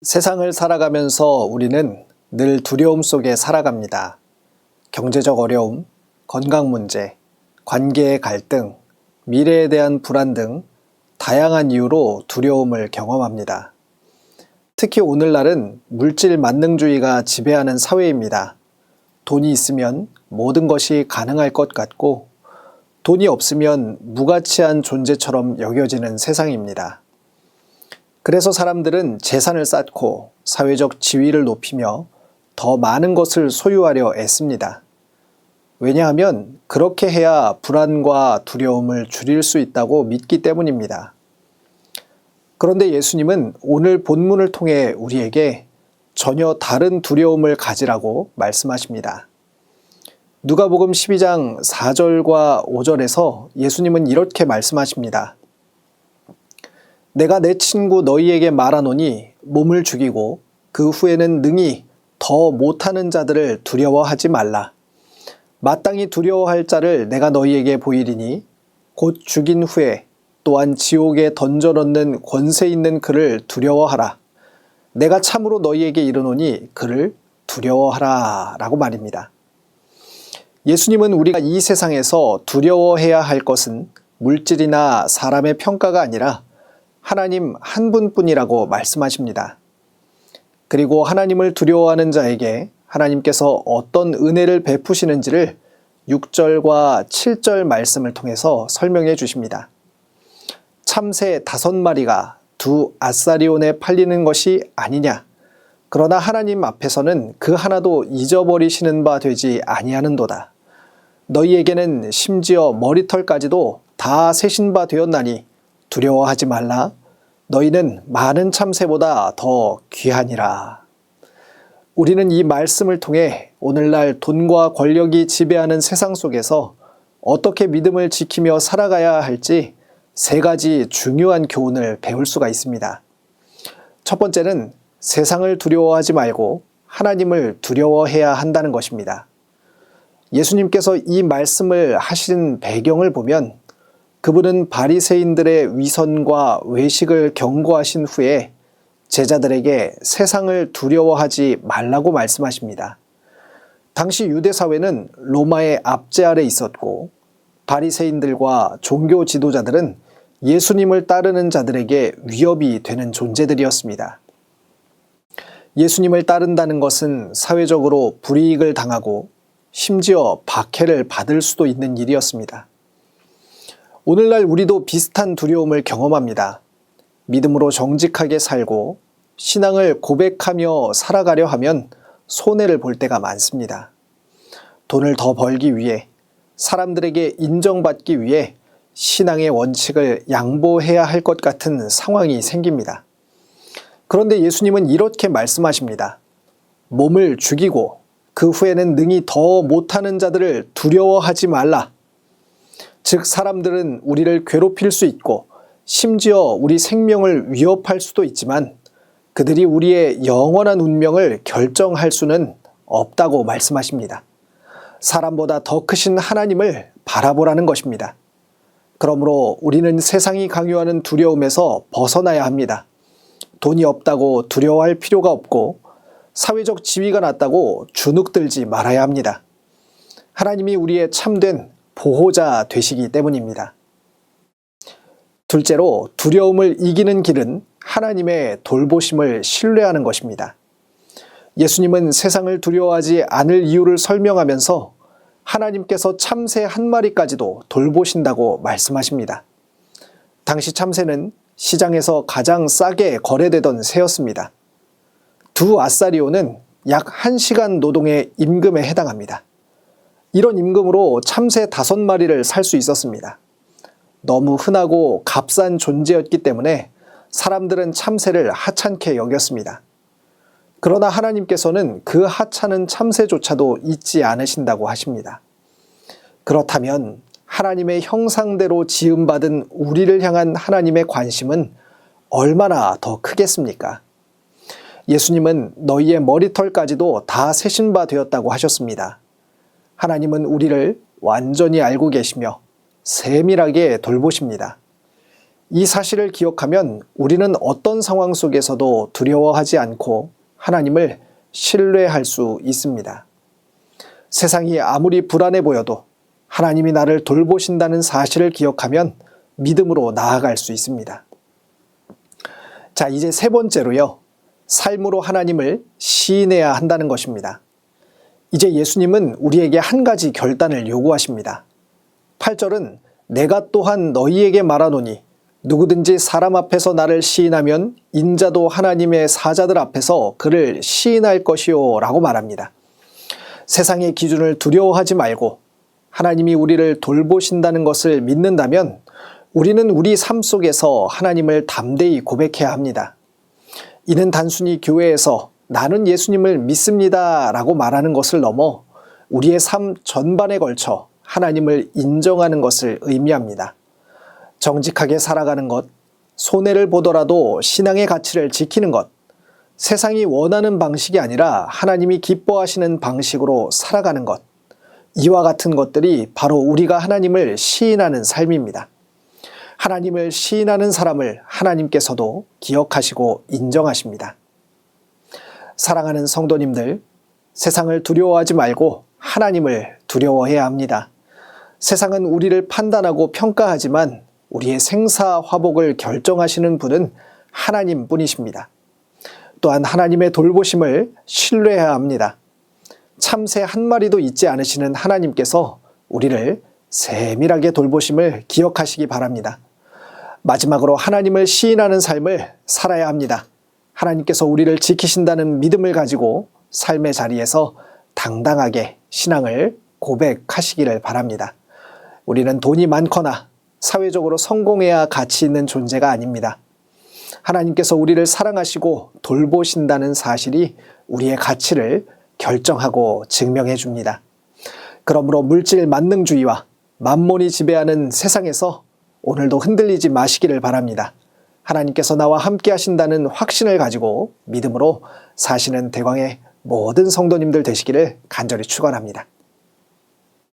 세상을 살아가면서 우리는 늘 두려움 속에 살아갑니다. 경제적 어려움, 건강 문제, 관계의 갈등, 미래에 대한 불안 등 다양한 이유로 두려움을 경험합니다. 특히 오늘날은 물질 만능주의가 지배하는 사회입니다. 돈이 있으면 모든 것이 가능할 것 같고 돈이 없으면 무가치한 존재처럼 여겨지는 세상입니다. 그래서 사람들은 재산을 쌓고 사회적 지위를 높이며 더 많은 것을 소유하려 애씁니다. 왜냐하면 그렇게 해야 불안과 두려움을 줄일 수 있다고 믿기 때문입니다. 그런데 예수님은 오늘 본문을 통해 우리에게 전혀 다른 두려움을 가지라고 말씀하십니다. 누가복음 12장 4절과 5절에서 예수님은 이렇게 말씀하십니다. 내가 내 친구 너희에게 말하노니 몸을 죽이고 그 후에는 능히 더 못하는 자들을 두려워하지 말라. 마땅히 두려워할 자를 내가 너희에게 보이리니 곧 죽인 후에 또한 지옥에 던져 넣는 권세 있는 그를 두려워하라. 내가 참으로 너희에게 이르노니 그를 두려워하라 라고 말입니다. 예수님은 우리가 이 세상에서 두려워해야 할 것은 물질이나 사람의 평가가 아니라 하나님 한 분뿐이라고 말씀하십니다. 그리고 하나님을 두려워하는 자에게 하나님께서 어떤 은혜를 베푸시는지를 6절과 7절 말씀을 통해서 설명해 주십니다. 참새 5마리가 두 아사리온에 팔리는 것이 아니냐. 그러나 하나님 앞에서는 그 하나도 잊어버리시는 바 되지 아니하는도다. 너희에게는 심지어 머리털까지도 다 세신 바 되었나니 두려워하지 말라. 너희는 많은 참새보다 더 귀하니라. 우리는 이 말씀을 통해 오늘날 돈과 권력이 지배하는 세상 속에서 어떻게 믿음을 지키며 살아가야 할지 3가지 중요한 교훈을 배울 수가 있습니다. 첫 번째는 세상을 두려워하지 말고 하나님을 두려워해야 한다는 것입니다. 예수님께서 이 말씀을 하신 배경을 보면 그분은 바리새인들의 위선과 외식을 경고하신 후에 제자들에게 세상을 두려워하지 말라고 말씀하십니다. 당시 유대 사회는 로마의 압제 아래 있었고 바리새인들과 종교 지도자들은 예수님을 따르는 자들에게 위협이 되는 존재들이었습니다. 예수님을 따른다는 것은 사회적으로 불이익을 당하고 심지어 박해를 받을 수도 있는 일이었습니다. 오늘날 우리도 비슷한 두려움을 경험합니다. 믿음으로 정직하게 살고 신앙을 고백하며 살아가려 하면 손해를 볼 때가 많습니다. 돈을 더 벌기 위해 사람들에게 인정받기 위해 신앙의 원칙을 양보해야 할 것 같은 상황이 생깁니다. 그런데 예수님은 이렇게 말씀하십니다. 몸을 죽이고 그 후에는 능히 더 못하는 자들을 두려워하지 말라. 즉 사람들은 우리를 괴롭힐 수 있고 심지어 우리 생명을 위협할 수도 있지만 그들이 우리의 영원한 운명을 결정할 수는 없다고 말씀하십니다. 사람보다 더 크신 하나님을 바라보라는 것입니다. 그러므로 우리는 세상이 강요하는 두려움에서 벗어나야 합니다. 돈이 없다고 두려워할 필요가 없고 사회적 지위가 낮다고 주눅들지 말아야 합니다. 하나님이 우리의 참된 보호자 되시기 때문입니다. 둘째로 두려움을 이기는 길은 하나님의 돌보심을 신뢰하는 것입니다. 예수님은 세상을 두려워하지 않을 이유를 설명하면서 하나님께서 참새 1마리까지도 돌보신다고 말씀하십니다. 당시 참새는 시장에서 가장 싸게 거래되던 새였습니다. 두 아사리온은 약 1시간 노동의 임금에 해당합니다. 이런 임금으로 참새 5마리를 살 수 있었습니다. 너무 흔하고 값싼 존재였기 때문에 사람들은 참새를 하찮게 여겼습니다. 그러나 하나님께서는 그 하찮은 참새조차도 잊지 않으신다고 하십니다. 그렇다면 하나님의 형상대로 지음받은 우리를 향한 하나님의 관심은 얼마나 더 크겠습니까? 예수님은 너희의 머리털까지도 다 세신 바 되었다고 하셨습니다. 하나님은 우리를 완전히 알고 계시며 세밀하게 돌보십니다. 이 사실을 기억하면 우리는 어떤 상황 속에서도 두려워하지 않고 하나님을 신뢰할 수 있습니다. 세상이 아무리 불안해 보여도 하나님이 나를 돌보신다는 사실을 기억하면 믿음으로 나아갈 수 있습니다. 자, 이제 세 번째로요. 삶으로 하나님을 시인해야 한다는 것입니다. 이제 예수님은 우리에게 한 가지 결단을 요구하십니다. 8절은 내가 또한 너희에게 말하노니 누구든지 사람 앞에서 나를 시인하면 인자도 하나님의 사자들 앞에서 그를 시인할 것이요 라고 말합니다. 세상의 기준을 두려워하지 말고 하나님이 우리를 돌보신다는 것을 믿는다면 우리는 우리 삶 속에서 하나님을 담대히 고백해야 합니다. 이는 단순히 교회에서 나는 예수님을 믿습니다 라고 말하는 것을 넘어 우리의 삶 전반에 걸쳐 하나님을 인정하는 것을 의미합니다. 정직하게 살아가는 것, 손해를 보더라도 신앙의 가치를 지키는 것, 세상이 원하는 방식이 아니라 하나님이 기뻐하시는 방식으로 살아가는 것, 이와 같은 것들이 바로 우리가 하나님을 시인하는 삶입니다. 하나님을 시인하는 사람을 하나님께서도 기억하시고 인정하십니다. 사랑하는 성도님들, 세상을 두려워하지 말고 하나님을 두려워해야 합니다. 세상은 우리를 판단하고 평가하지만 우리의 생사화복을 결정하시는 분은 하나님뿐이십니다. 또한 하나님의 돌보심을 신뢰해야 합니다. 참새 한 마리도 잊지 않으시는 하나님께서 우리를 세밀하게 돌보심을 기억하시기 바랍니다. 마지막으로 하나님을 시인하는 삶을 살아야 합니다. 하나님께서 우리를 지키신다는 믿음을 가지고 삶의 자리에서 당당하게 신앙을 고백하시기를 바랍니다. 우리는 돈이 많거나 사회적으로 성공해야 가치 있는 존재가 아닙니다. 하나님께서 우리를 사랑하시고 돌보신다는 사실이 우리의 가치를 결정하고 증명해 줍니다. 그러므로 물질 만능주의와 만몬이 지배하는 세상에서 오늘도 흔들리지 마시기를 바랍니다. 하나님께서 나와 함께 하신다는 확신을 가지고 믿음으로 사시는 대광의 모든 성도님들 되시기를 간절히 축원합니다.